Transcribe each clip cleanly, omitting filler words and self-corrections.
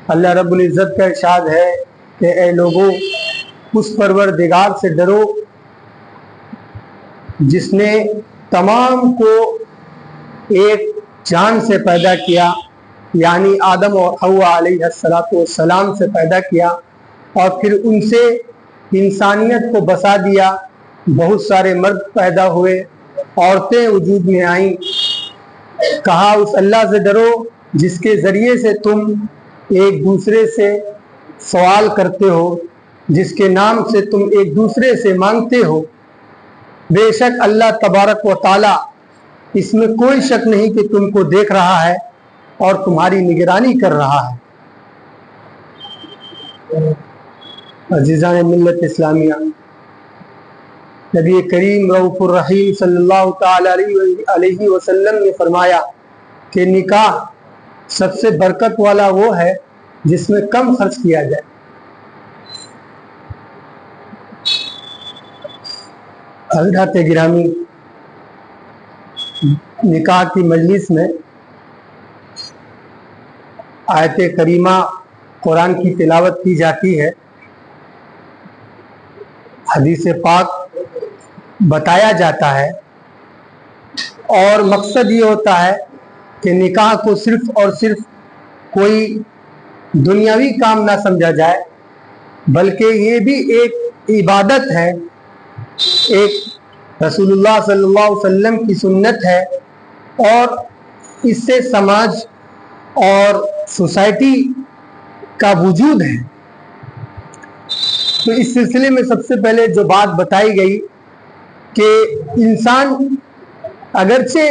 اللہ رب العزت کا ارشاد ہے کہ اے لوگوں اس پروردگار سے ڈرو جس نے تمام کو ایک جان سے پیدا کیا، یعنی آدم اور حوا علیہ السلام سے پیدا کیا، اور پھر ان سے انسانیت کو بسا دیا۔ بہت سارے مرد پیدا ہوئے، عورتیں وجود میں آئیں۔ کہا اس اللہ سے ڈرو جس کے ذریعے سے تم ایک دوسرے سے سوال کرتے ہو، جس کے نام سے تم ایک دوسرے سے مانگتے ہو۔ بے شک اللہ تبارک و تعالی، اس میں کوئی شک نہیں کہ تم کو دیکھ رہا ہے اور تمہاری نگرانی کر رہا ہے۔ عزیزان ملت اسلامیہ، نبی کریم رؤوف الرحیم صلی اللہ تعالی علیہ وسلم نے فرمایا کہ نکاح سب سے برکت والا وہ ہے جس میں کم خرچ کیا جائے۔ حضرات گرامی، نکاح کی مجلس میں آیت کریمہ قرآن کی تلاوت کی جاتی ہے، حدیث پاک بتایا جاتا ہے، اور مقصد یہ ہوتا ہے کہ نکاح کو صرف اور صرف کوئی دنیاوی کام نہ سمجھا جائے، بلکہ یہ بھی ایک عبادت ہے، ایک رسول اللہ صلی اللہ علیہ وسلم کی سنت ہے، اور اس سے سماج اور سوسائٹی کا وجود ہے۔ تو اس سلسلے میں سب سے پہلے جو بات بتائی گئی کہ انسان اگرچہ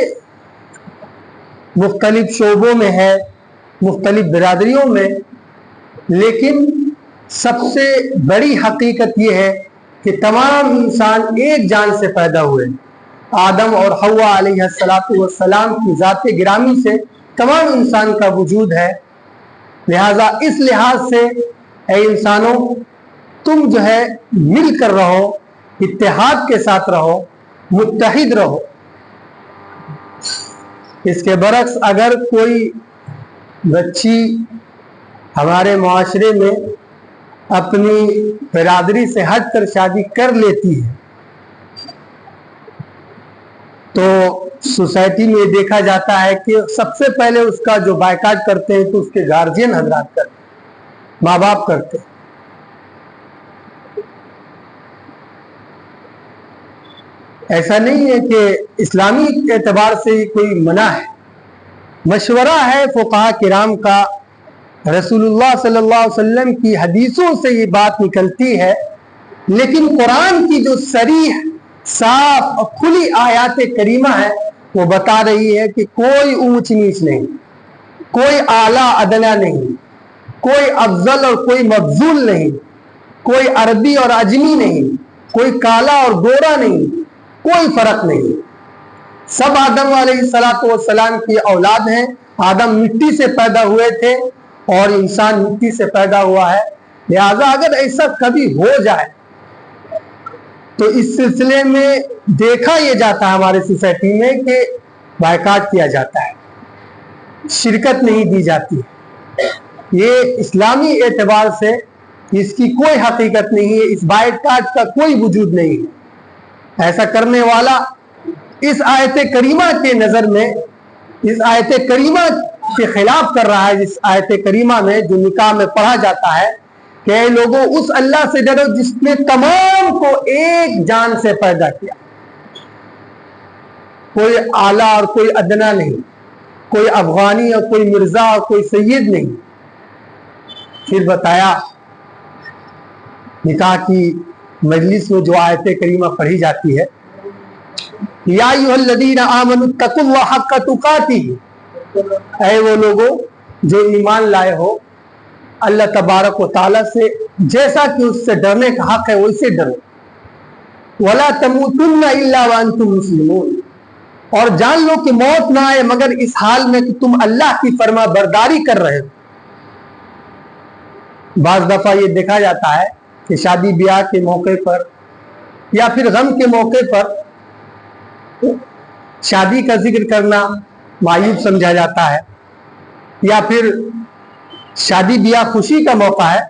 مختلف شعبوں میں ہے، مختلف برادریوں میں، لیکن سب سے بڑی حقیقت یہ ہے کہ تمام انسان ایک جان سے پیدا ہوئے۔ آدم اور حوا علیہ السلام کی ذات گرامی سے تمام انسان کا وجود ہے۔ لہٰذا اس لحاظ سے اے انسانوں، تم جو ہے مل کر رہو، اتحاد کے ساتھ رہو، متحد رہو۔ اس کے برعکس اگر کوئی بچی ہمارے معاشرے میں اپنی برادری سے ہٹ کر شادی کر لیتی ہے تو سوسائٹی میں دیکھا جاتا ہے کہ سب سے پہلے اس کا جو بائیکاٹ کرتے ہیں تو اس کے گارجین حضرات کرتے ہیں، ماں باپ کرتے ہیں۔ ایسا نہیں ہے کہ اسلامی اعتبار سے کوئی منع ہے، مشورہ ہے فقہاء کرام کا، رسول اللہ صلی اللہ علیہ وسلم کی حدیثوں سے یہ بات نکلتی ہے، لیکن قرآن کی جو صریح صاف اور کھلی آیات کریمہ ہے وہ بتا رہی ہے کہ کوئی اونچ نیچ نہیں، کوئی اعلیٰ ادنا نہیں، کوئی افضل اور کوئی مفضول نہیں، کوئی عربی اور عجمی نہیں، کوئی کالا اور گورا نہیں، کوئی فرق نہیں۔ سب آدم علیہ السلام کی اولاد ہیں۔ آدم مٹی سے پیدا ہوئے تھے اور انسان مٹی سے پیدا ہوا ہے۔ لہذا اگر ایسا کبھی ہو جائے تو اس سلسلے میں دیکھا یہ جاتا ہے ہمارے سوسائٹی میں کہ بائیکاٹ کیا جاتا ہے، شرکت نہیں دی جاتی۔ یہ اسلامی اعتبار سے اس کی کوئی حقیقت نہیں ہے، اس بائیکاٹ کا کوئی وجود نہیں ہے۔ ایسا کرنے والا اس آیت کریمہ کے نظر میں، اس آیت کریمہ کے خلاف کر رہا ہے، جس آیت کریمہ میں جو نکاح میں پڑھا جاتا ہے کہ اے لوگوں اس اللہ سے ڈرو جس نے تمام کو ایک جان سے پیدا کیا، کوئی اعلیٰ اور کوئی ادنا نہیں، کوئی افغانی اور کوئی مرزا اور کوئی سید نہیں۔ پھر بتایا نکاح کی مجلس میں جو آیت کریمہ پڑھی جاتی ہے، یا ایھا الذین آمنوا اتقوا اللہ حق تقاتہ، اے وہ لوگوں جو ایمان لائے ہو، اللہ تبارک و تعالیٰ سے جیسا کہ اس سے ڈرنے کا حق ہے ویسے ڈرو، ولا تموتن الا وانتم مسلمون، اور جان لو کہ موت نہ آئے مگر اس حال میں کہ تم اللہ کی فرما برداری کر رہے ہو۔ بعض دفعہ یہ دیکھا جاتا ہے کہ شادی بیاہ کے موقع پر یا پھر غم کے موقع پر شادی کا ذکر کرنا معیوب سمجھا جاتا ہے، یا پھر शादी ब्याह खुशी का मौका है,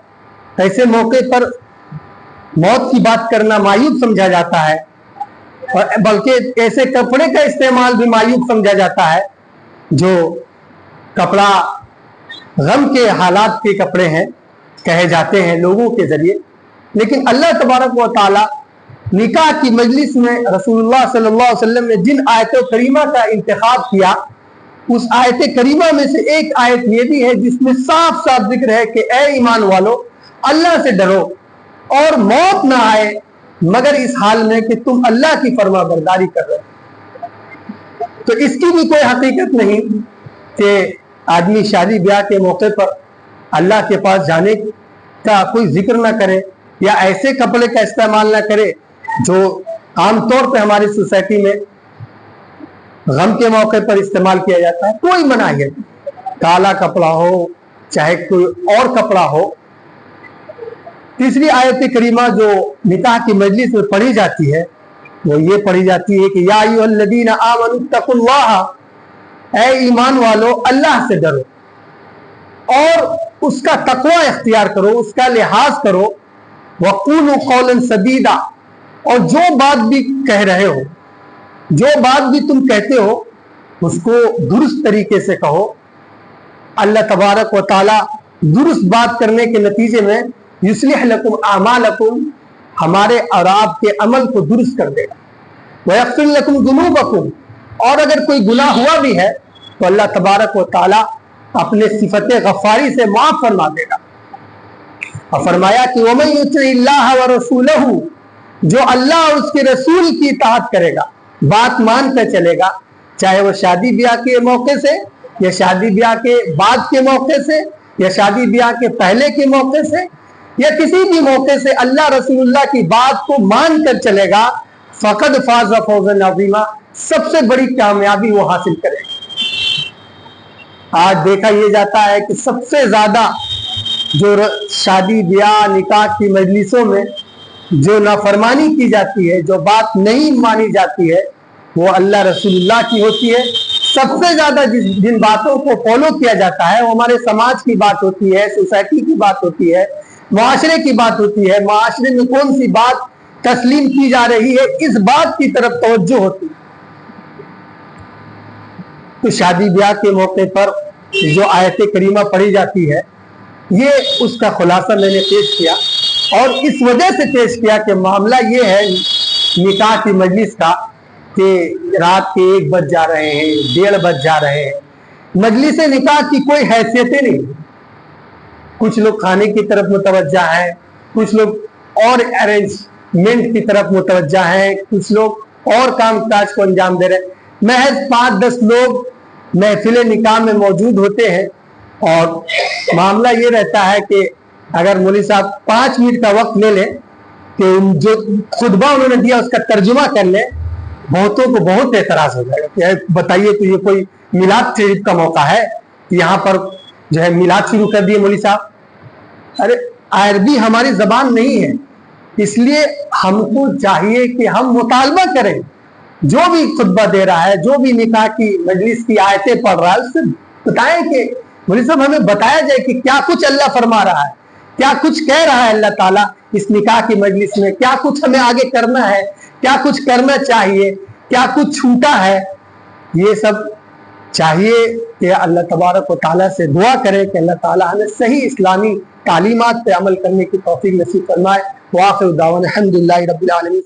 ऐसे मौके पर मौत की बात करना मायूब समझा जाता है, और बल्कि ऐसे कपड़े का इस्तेमाल भी मायूब समझा जाता है जो कपड़ा गम के हालात के कपड़े हैं कहे जाते हैं लोगों के जरिए। लेकिन अल्लाह तबारक व तआला निकाह की मजलिस में रसूलुल्लाह सल्लल्लाहु अलैहि वसल्लम ने जिन आयतों करीमा का इंतखाब किया, उस आयत करीमा में से एक आयत ये भी है जिसमें साफ साफ जिक्र है कि ए ईमान वालो, अल्लाह से डरो और मौत ना आए मगर इस हाल में कि तुम अल्लाह की फरमा बरदारी कर रहे हो। तो इसकी भी कोई हकीकत नहीं कि आदमी शादी ब्याह के मौके पर अल्लाह के पास जाने का कोई जिक्र ना करे या ऐसे कपड़े का इस्तेमाल ना करे जो आमतौर पे हमारी सोसाइटी में गम के मौके पर इस्तेमाल किया जाता है। कोई मनाही है, काला कपड़ा हो चाहे कोई और कपड़ा हो। तीसरी आयत करीमा जो निकाह की मजलिस में पढ़ी जाती है वो ये पढ़ी जाती है कि या अय्युहल्लज़ीना आमनू तक़ुल्लाह, ऐ ईमान वालो अल्लाह से डरो और उसका तकवा इख्तियार करो, उसका लिहाज करो। वक़ूलू क़ौलन सदीदा, और जो बात भी कह रहे हो, जो बात भी तुम कहते हो उसको दुरुस्त तरीके से कहो। अल्लाह तबारक व तआला दुरुस्त बात करने के नतीजे में युस्लिह लकुम आमालकुम, हमारे और आपके अमल को दुरुस्त कर देगा। व यग़फ़िर लकुम ज़ुनूबकुम, और अगर कोई गुनाह हुआ भी है तो अल्लाह तबारक व तआला अपने सिफत गफ़ारी से माफ फरमा देगा। और फरमाया कि वमन युतिइल्लाह व रसूलहू, जो अल्लाह और उसके रसूल की इताअत करेगा, बात मान कर चलेगा, चाहे वो शादी ब्याह के मौके से या शादी ब्याह के बाद के मौके से या शादी ब्याह के पहले के मौके से या किसी भी मौके से अल्लाह रसूलुल्लाह की बात को मान कर चलेगा, फ़क़द फ़ाज़ फ़ौज़न अज़ीमा, सबसे बड़ी कामयाबी वो हासिल करेगा। आज देखा यह जाता है कि सबसे ज्यादा जो शादी ब्याह निकाह की मजलिसों में जो नाफरमानी की जाती है, जो बात नहीं मानी जाती है, वो अल्लाह रसूलुल्लाह की होती है। सबसे ज्यादा जिन बातों को फॉलो किया जाता है वो हमारे समाज की बात होती है, सोसाइटी की बात होती है, मुआशरे की बात होती है। मुआशरे में कौन सी बात तस्लीम की जा रही है, इस बात की तरफ तवज्जो होती है। तो शादी ब्याह के मौके पर जो आयत करीमा पढ़ी जाती है, ये उसका खुलासा मैंने पेश किया, और इस वजह से पेश किया कि मामला ये है निकाह की मजलिस का कि रात के 1 बज जा रहे हैं, 1:30 बज जा रहे हैं, मजलिस निकाह की कोई हैसियत नहीं। कुछ लोग खाने की तरफ मुतवज्जा हैं, कुछ लोग और अरेंजमेंट की तरफ मुतवज्जा हैं, कुछ लोग और काम काज को अंजाम दे रहे हैं। महज 5-10 लोग महफिल निकाह में मौजूद होते हैं, और मामला ये रहता है कि अगर मौलवी साहब 5 मिनट का वक्त ले लें कि जो खुतबा उन्होंने दिया उसका तर्जुमा कर ले, बहुतों को बहुत एतराज हो जाएगा कि बताइए तो ये कोई मिलाद शरीफ का मौका है, यहाँ पर जो है मिलाद शुरू कर दिए मौलवी साहब। अरे अरबी हमारी जबान नहीं है, इसलिए हमको चाहिए कि हम मुतालबा करें, जो भी खुतबा दे रहा है, जो भी निकाह की मजलिस की आयतें पढ़ रहा है, उससे बताएं कि मौलवी साहब हमें बताया जाए कि क्या कुछ अल्लाह फरमा रहा है, क्या कुछ कह रहा है अल्लाह ताला इस निकाह की मजलिस में, क्या कुछ हमें आगे करना है, क्या कुछ करना चाहिए, क्या कुछ छूटा है। ये सब चाहिए कि अल्लाह तबारक व तआला से दुआ करें कि अल्लाह ताला हमें सही इस्लामी तालीमात पे अमल करने की तौफीक नसीब फरमाए। व आखिर दावाना अल्हम्दुलिल्लाहि रब्बिल आलमीन।